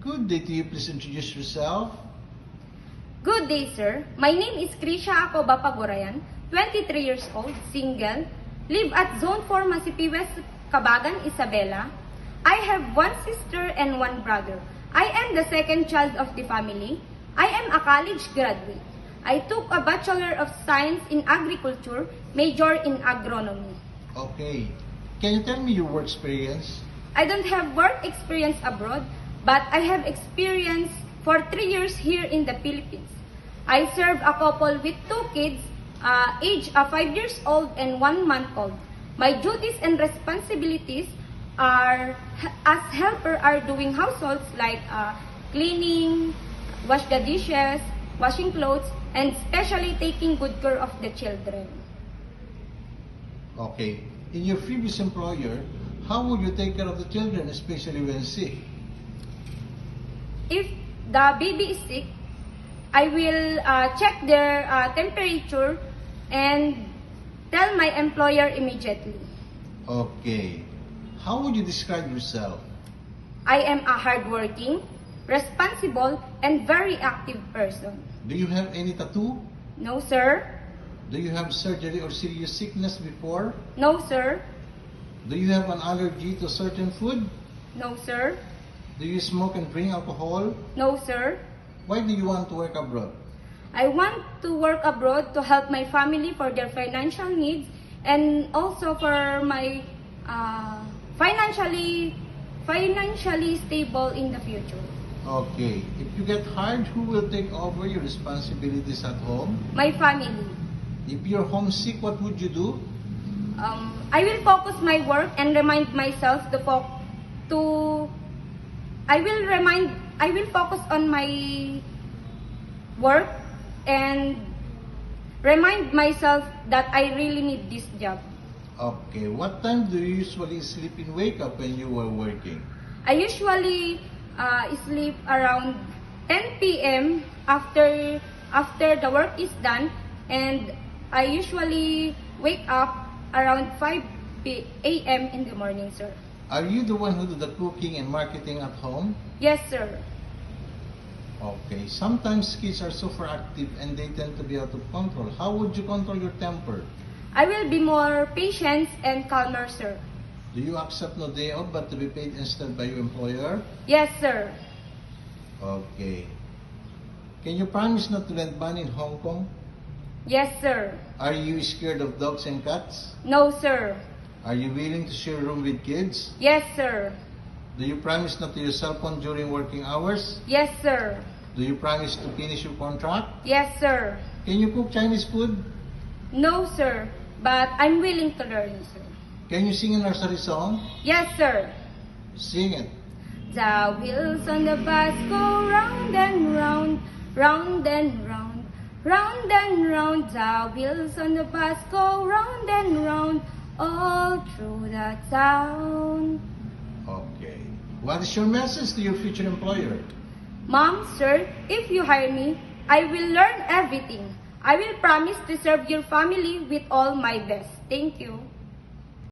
Good day to you. Please introduce yourself. Good day, sir. My name is Krisha Acoba Pagurayan, 23 years old, single, live at Zone 4, Masipi West, Cabagan, Isabela. I have one sister and one brother. I am the second child of the family. I am a college graduate. I took a Bachelor of Science in Agriculture, major in Agronomy. Okay. Can you tell me your work experience? I don't have work experience abroad, but I have experience for 3 years here in the Philippines. I serve a couple with 2 kids, age 5 years old and 1 month old. My duties and responsibilities are as helper are doing households like cleaning, wash the dishes, washing clothes, and especially taking good care of the children. Okay. In your previous employer, how would you take care of the children, especially when sick? If the baby is sick, I will check their temperature and tell my employer immediately. Okay. How would you describe yourself? I am a hardworking, responsible, and very active person. Do you have any tattoo? No, sir. Do you have surgery or serious sickness before? No, sir. Do you have an allergy to certain food? No, sir. Do you smoke and drink alcohol? No, sir. Why do you want to work abroad? I want to work abroad to help my family for their financial needs and also for my financially stable in the future. Okay. If you get hired, who will take over your responsibilities at home? My family. If you're homesick, what would you do? I will focus my work and remind myself I will focus on my work and remind myself that I really need this job. Okay. What time do you usually sleep and wake up when you are working? I usually sleep around 10 p.m. after the work is done, and I usually wake up around 5 a.m. in the morning, sir. Are you the one who do the cooking and marketing at home? Yes, sir. Okay. Sometimes kids are super active and they tend to be out of control. How would you control your temper? I will be more patient and calmer, sir. Do you accept no day off but to be paid instead by your employer? Yes, sir. Okay. Can you promise not to lend money in Hong Kong? Yes, sir. Are you scared of dogs and cats? No, sir. Are you willing to share a room with kids? Yes, sir. Do you promise not to use cell phone during working hours? Yes, sir. Do you promise to finish your contract? Yes, sir. Can you cook Chinese food? No, sir. But I'm willing to learn, sir. Can you sing a nursery song? Yes, sir. Sing it. The wheels on the bus go round and round, round and round, round and round. The wheels on the bus go round and round, all through the town. Okay. What is your message to your future employer? Mom, sir, if you hire me, I will learn everything. I will promise to serve your family with all my best. Thank you.